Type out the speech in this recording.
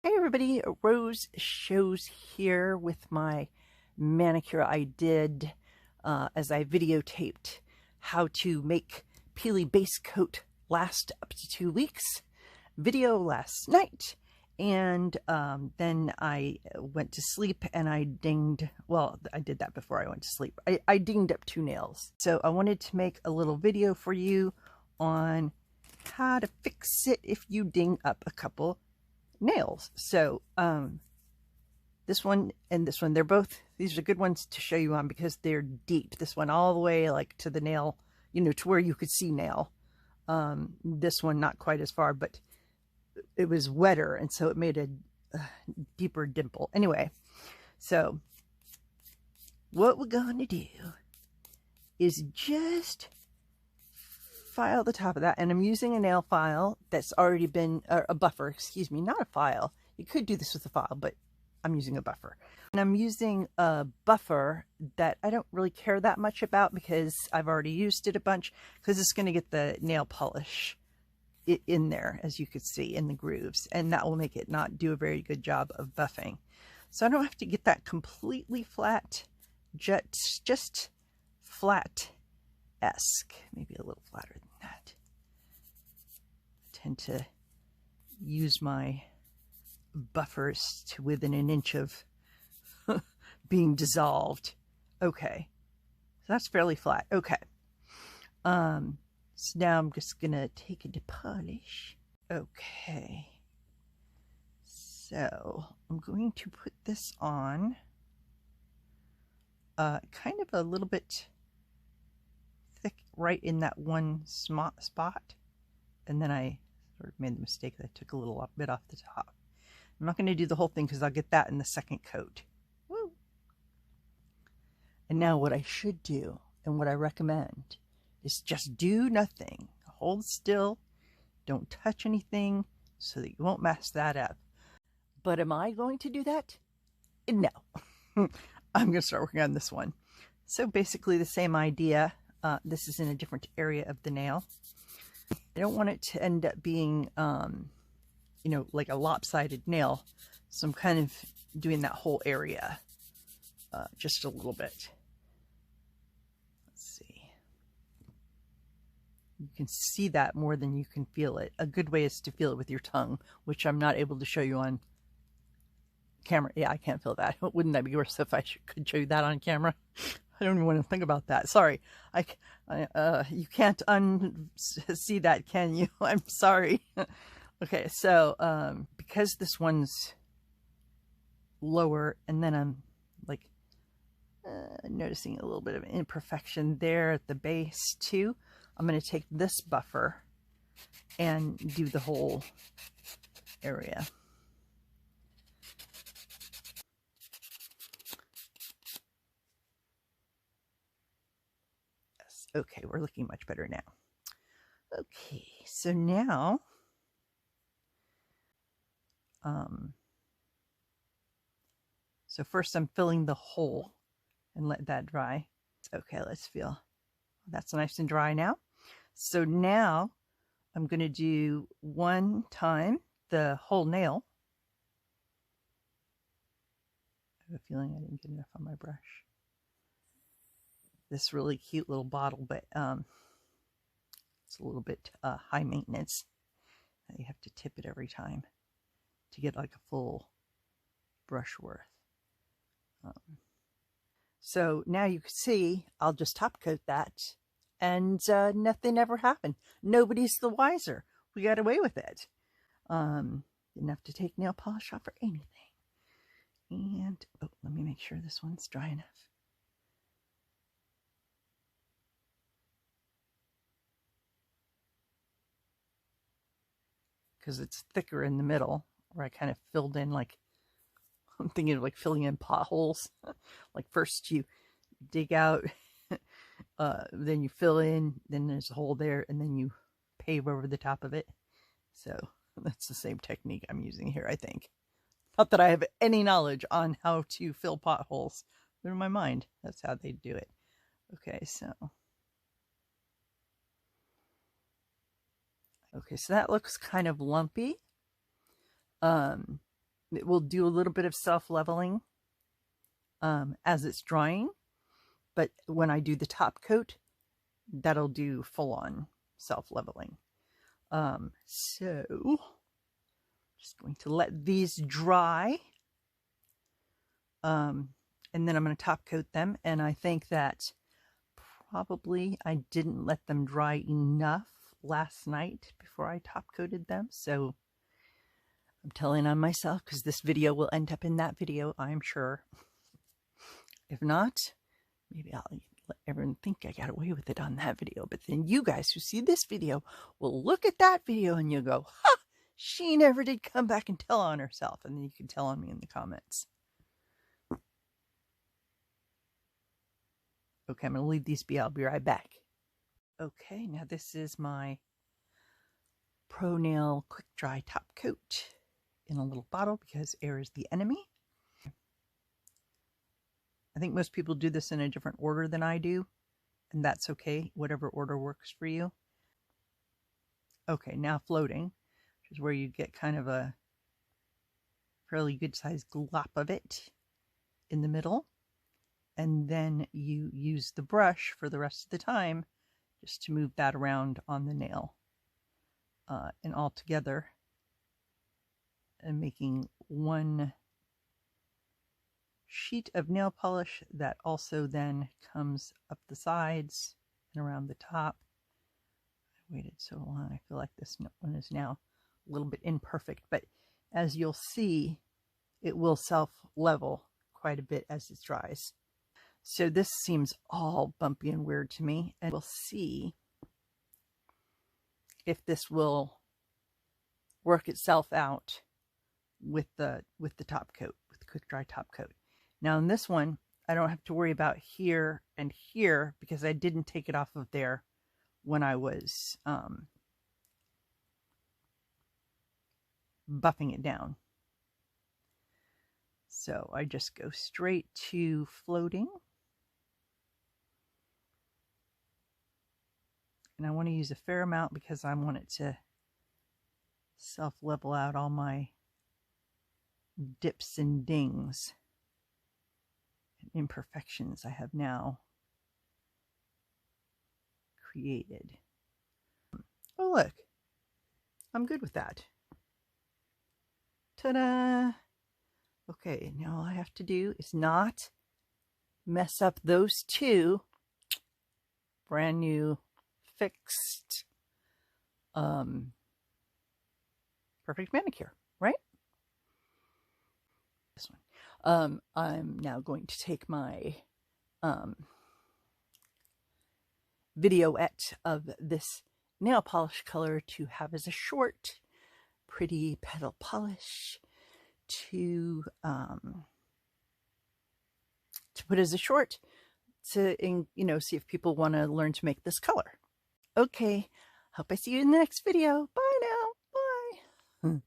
Hey everybody, Rose Shows here with my manicure I did as I videotaped how to make Peely base coat last up to 2 weeks. Video last night, and then I went to sleep and I dinged, well, I did that before I went to sleep. I dinged up 2 nails. So I wanted to make a little video for you on how to fix it if you ding up a couple nails. So this one and this one, these are good ones to show you on because they're deep. This one all the way like to the nail, you know, to where you could see nail. This one not quite as far, but it was wetter, and so it made a deeper dimple. Anyway, so what we're gonna do is just file the top of that, and I'm using a nail file that's already been, or a buffer, excuse me, not a file. You could do this with a file, but I'm using a buffer. And I'm using a buffer that I don't really care that much about because I've already used it a bunch, because it's going to get the nail polish in there, as you could see, in the grooves, and that will make it not do a very good job of buffing. So I don't have to get that completely flat, just flat-esque, maybe a little flatter than that. I tend to use my buffers to within an inch of being dissolved. Okay, so that's fairly flat. Okay, so now I'm just gonna take it to polish. Okay, so I'm going to put this on kind of a little bit thick right in that one spot, and then I sort of made the mistake that I took a little bit off the top. I'm not going to do the whole thing because I'll get that in the second coat. Woo. And now what I should do, and what I recommend, is just do nothing. Hold still, don't touch anything, so that you won't mess that up. But am I going to do that? No. I'm going to start working on this one. So basically the same idea. This is in a different area of the nail. I don't want it to end up being, you know, like a lopsided nail. So I'm kind of doing that whole area just a little bit. Let's see. You can see that more than you can feel it. A good way is to feel it with your tongue, which I'm not able to show you on camera. Yeah, I can't feel that. Wouldn't that be worse if I could show you that on camera? I don't even want to think about that. Sorry. You can't unsee that, can you? I'm sorry. Okay, so because this one's lower, and then I'm like noticing a little bit of imperfection there at the base too, I'm going to take this buffer and do the whole area. Yes, okay, we're looking much better now. Okay, so now so first I'm filling the hole and let that dry. Okay, let's feel. That's nice and dry now. So now I'm going to do one time the whole nail. I have a feeling I didn't get enough on my brush. This really cute little bottle, but it's a little bit high maintenance. You have to tip it every time to get like a full brush worth. So now you can see I'll just top coat that, and nothing ever happened. Nobody's the wiser. We got away with it. Didn't have to take nail polish off or anything. And oh, let me make sure this one's dry enough. Because it's thicker in the middle, where I kind of filled in, like, I'm thinking of like filling in potholes. Like first you dig out, then you fill in, then there's a hole there, and then you pave over the top of it. So that's the same technique I'm using here, I think. Not that I have any knowledge on how to fill potholes, but in my mind, that's how they do it. Okay, so that looks kind of lumpy. It will do a little bit of self-leveling as it's drying, but when I do the top coat, that'll do full-on self-leveling. So just going to let these dry, and then I'm going to top coat them. And I think that probably I didn't let them dry enough last night before I top coated them, so I'm telling on myself because this video will end up in that video, I'm sure. If not, maybe I'll let everyone think I got away with it on that video. But then you guys who see this video will look at that video and you'll go, ha! She never did come back and tell on herself. And then you can tell on me in the comments. Okay, I'm going to leave these be. I'll be right back. Okay, now this is my Pro Nail Quick Dry Top Coat in a little bottle because air is the enemy. I think most people do this in a different order than I do, and that's okay, whatever order works for you. Okay, now floating, which is where you get kind of a fairly good sized glop of it in the middle, and then you use the brush for the rest of the time just to move that around on the nail and all together, and making one sheet of nail polish that also then comes up the sides and around the top. I waited so long. I feel like this one is now a little bit imperfect, but as you'll see, it will self-level quite a bit as it dries. So this seems all bumpy and weird to me, and we'll see if this will work itself out with the top coat, with the quick dry top coat. Now in this one, I don't have to worry about here and here because I didn't take it off of there when I was buffing it down. So I just go straight to floating. And I want to use a fair amount because I want it to self-level out all my dips and dings and imperfections I have now created. Oh look, I'm good with that. Ta-da! Okay, now all I have to do is not mess up those two brand new fixed perfect manicure, right? This one. I'm now going to take my videoette of this nail polish color to have as a short, pretty petal polish to put as a short to, see if people want to learn to make this color. Okay, hope I see you in the next video. Bye now. Bye.